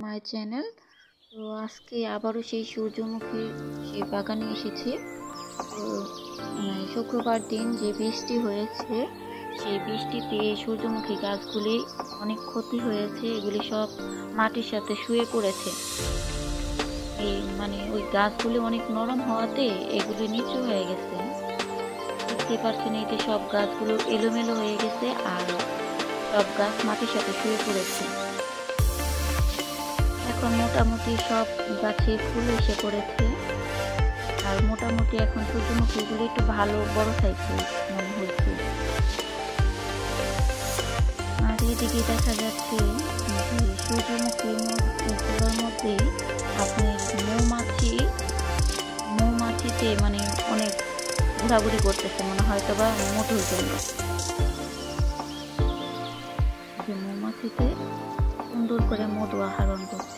My channel. তো আজকে আবারও সেই সূর্যমুখী সেই বাগানে এসেছি। তো শুক্রবার দিন যে বৃষ্টি হয়েছে, সেই বৃষ্টিতে সূর্যমুখী গাছগুলি অনেক ক্ষতি হয়েছে। এগুলি সব মাটির সাথে শুয়ে পড়েছে। ওই গাছগুলি অনেক নরম হওয়াতে এগুলি নিচু হয়ে গেছে। দেখতে পাচ্ছেন, এই যে সব গাছগুলো এলোমেলো হয়ে গেছে আর সব গাছ মাটির সাথে শুয়ে পড়েছে। এখন মোটামুটি সব গাছে ফুল এসে পড়েছে আর মোটামুটি এখন সূর্যমুখীগুলো একটু ভালো বড় সাইজের মনে হয়েছে। আর এদিকে দেখা যাচ্ছে সূর্যমুখীগুলোর মধ্যে আপনার মৌমাছিতে অনেক ঘোরাঘুরি করতেছে, মনে হয়তো বা মধুর জন্য। মৌমাছিতে সুন্দর করে মধু আহরণ করছে।